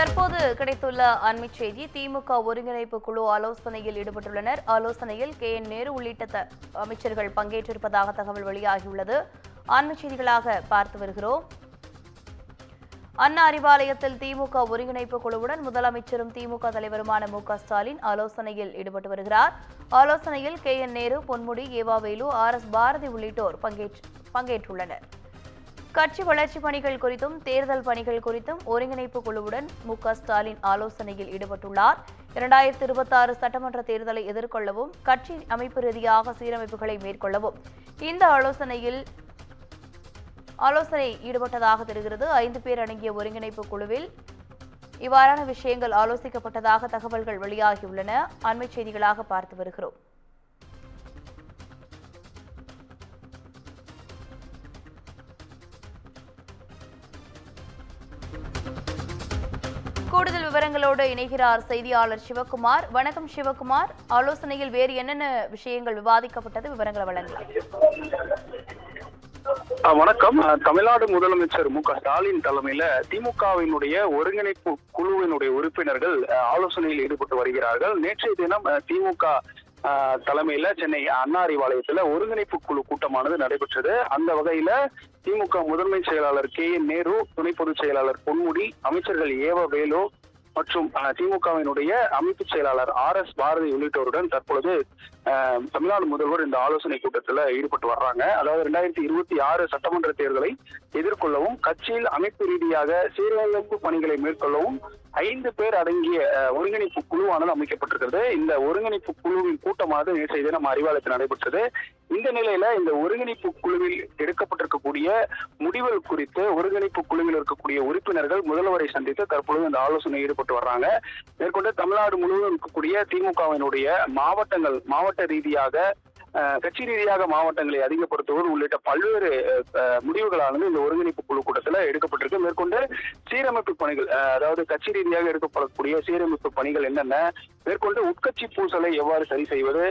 தற்போது கிடைத்துள்ள அண்மை செய்தி. திமுக ஒருங்கிணைப்பு குழு ஆலோசனையில் ஈடுபட்டுள்ளனர். ஆலோசனையில் KN நேரு உள்ளிட்ட அமைச்சர்கள் பங்கேற்றிருப்பதாக தகவல் வெளியாகியுள்ளது. அண்மை செய்திகளாக பார்த்து வருகிறோம். அண்ணா அறிவாலயத்தில் திமுக ஒருங்கிணைப்பு குழுவுடன் முதலமைச்சரும் திமுக தலைவருமான MK ஸ்டாலின் ஆலோசனையில் ஈடுபட்டு வருகிறார். ஆலோசனையில் KN நேரு, பொன்முடி, ஏவாவேலு, RS பாரதி உள்ளிட்டோர் பங்கேற்றுள்ளனர். கட்சி வளர்ச்சி பணிகள் குறித்தும் தேர்தல் பணிகள் குறித்தும் ஒருங்கிணைப்பு குழுவுடன் MK ஸ்டாலின் ஆலோசனையில் ஈடுபட்டுள்ளார். 2026 சட்டமன்ற தேர்தலை எதிர்கொள்ளவும் கட்சி அமைப்பு ரீதியாக சீரமைப்புகளை மேற்கொள்ளவும் இந்த ஆலோசனை ஈடுபட்டதாக தெரிகிறது. 5 பேர் அடங்கிய ஒருங்கிணைப்பு குழுவில் இவ்வாறான விஷயங்கள் ஆலோசிக்கப்பட்டதாக தகவல்கள் வெளியாகியுள்ளன. அண்மை செய்திகளாக பார்த்து வருகிறோம். கூடுதல் விவரங்களோடு இணைகிறார் செய்தியாளர் சிவகுமார். வணக்கம் சிவகுமார். ஆலோசனையில் வேறு என்னென்ன விஷயங்கள் விவாதிக்கப்பட்டது, விவரங்களை வழங்கலாம். வணக்கம். தமிழ்நாடு முதலமைச்சர் MK ஸ்டாலின் தலைமையில திமுகவினுடைய ஒருங்கிணைப்பு குழுவினுடைய உறுப்பினர்கள் ஆலோசனையில் ஈடுபட்டு வருகிறார்கள். நேற்றைய தினம் திமுக தலைமையில சென்னை அண்ணா அறிவாலயத்துல ஒருங்கிணைப்பு குழு கூட்டமானது நடைபெற்றது. அந்த வகையில திமுக முதன்மை செயலாளர் KN நேரு, துணை பொதுச் செயலாளர் பொன்முடி, அமைச்சர்கள் ஏவாவேலு மற்றும் திமுகவினுடைய அமைப்பு செயலாளர் RS பாரதி உள்ளிட்டோருடன் தற்பொழுது தமிழ்நாடு முதல்வர் இந்த ஆலோசனை கூட்டத்தில் ஈடுபட்டு வர்றாங்க. அதாவது 2026 சட்டமன்ற தேர்தலை எதிர்கொள்ளவும் கட்சியில் அமைப்பு ரீதியாக சீரமைப்பு பணிகளை மேற்கொள்ளவும் 5 பேர் அடங்கிய ஒருங்கிணைப்பு குழுவானது அமைக்கப்பட்டிருக்கிறது. இந்த ஒருங்கிணைப்பு குழுவின் கூட்டமானது நேற்றைய தினம் அறிவாலயத்தில் நடைபெற்றது. இந்த நிலையில இந்த ஒருங்கிணைப்பு குழுவில் எடுக்கப்பட்டிருக்கக்கூடிய முடிவுகள் குறித்து ஒருங்கிணைப்பு குழுவில் இருக்கக்கூடிய உறுப்பினர்கள் முதல்வரை சந்தித்து தற்பொழுது இந்த ஆலோசனை ஈடுபட்டு வர்றாங்க. மேற்கொண்டு தமிழ்நாடு முழுவதும் இருக்கக்கூடிய திமுகவினுடைய மாவட்ட ரீதியாக கட்சி ரீதியாக மாவட்டங்களை அதிகப்படுத்துவது உள்ளிட்ட பல்வேறு முடிவுகளானது இந்த ஒருங்கிணைப்பு குழு கூட்டத்தில் எடுக்கப்பட்டிருக்கு. மேற்கொண்டு சீரமைப்பு பணிகள், அதாவது கட்சி ரீதியாக எடுக்கப்படக்கூடிய சீரமைப்பு பணிகள் என்னென்ன, மேற்கொண்டு உட்கட்சி பூசலை எவ்வாறு சரி செய்வது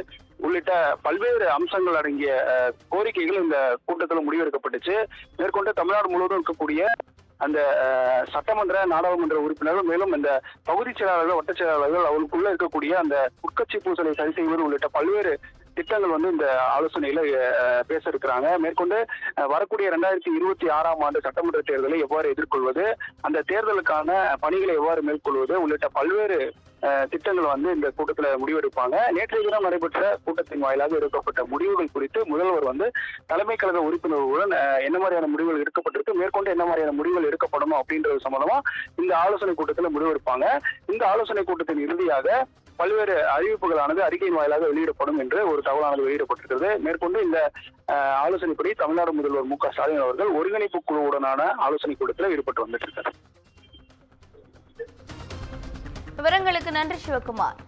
உள்ளிட்ட பல்வேறு அம்சங்கள் அடங்கிய கோரிக்கைகள் இந்த கூட்டத்தில் முடிவெடுக்கப்பட்டுச்சு. மேற்கொண்டு தமிழ்நாடு முழுவதும் இருக்கக்கூடிய அந்த சட்டமன்ற நாடாளுமன்ற உறுப்பினர்கள், மேலும் இந்த பகுதி செயலாளர்கள், வட்ட செயலாளர்கள், அவர்களுக்குள்ள இருக்கக்கூடிய அந்த உட்கட்சி பூசலை சரி செய்வது உள்ளிட்ட பல்வேறு திட்டங்கள் இந்த ஆலோசனையில பேச இருக்கிறாங்க. மேற்கொண்டு வரக்கூடிய 2026 ஆண்டு சட்டமன்ற தேர்தலை எவ்வாறு எதிர்கொள்வது, அந்த தேர்தலுக்கான பணிகளை எவ்வாறு மேற்கொள்வது உள்ளிட்ட பல்வேறு திட்டங்கள் இந்த கூட்டத்தில் முடிவெடுப்பாங்க. நேற்றைய தினம் நடைபெற்ற கூட்டத்தின் வாயிலாக எடுக்கப்பட்ட முடிவுகள் குறித்து முதல்வர் தலைமை கழக உறுப்பினர்களுடன் என்ன மாதிரியான முடிவுகள் எடுக்கப்பட்டிருக்கு, மேற்கொண்டு என்ன மாதிரியான முடிவுகள் எடுக்கப்படணும் அப்படின்றது சம்பந்தமா இந்த ஆலோசனை கூட்டத்தில் முடிவெடுப்பாங்க. இந்த ஆலோசனை கூட்டத்தின் இறுதியாக பல்வேறு அறிவிப்புகளானது அறிக்கையின் வாயிலாக வெளியிடப்படும் என்று ஒரு தகவலானது வெளியிடப்பட்டிருக்கிறது. மேற்கொண்டு இந்த ஆலோசனைப்படி தமிழ்நாடு முதல்வர் MK ஸ்டாலின் அவர்கள் ஒருங்கிணைப்பு குழுவுடனான ஆலோசனை கூட்டத்தில் ஈடுபட்டு வந்துட்டு இருக்கார். விவரங்களுக்கு நன்றி சிவகுமார்.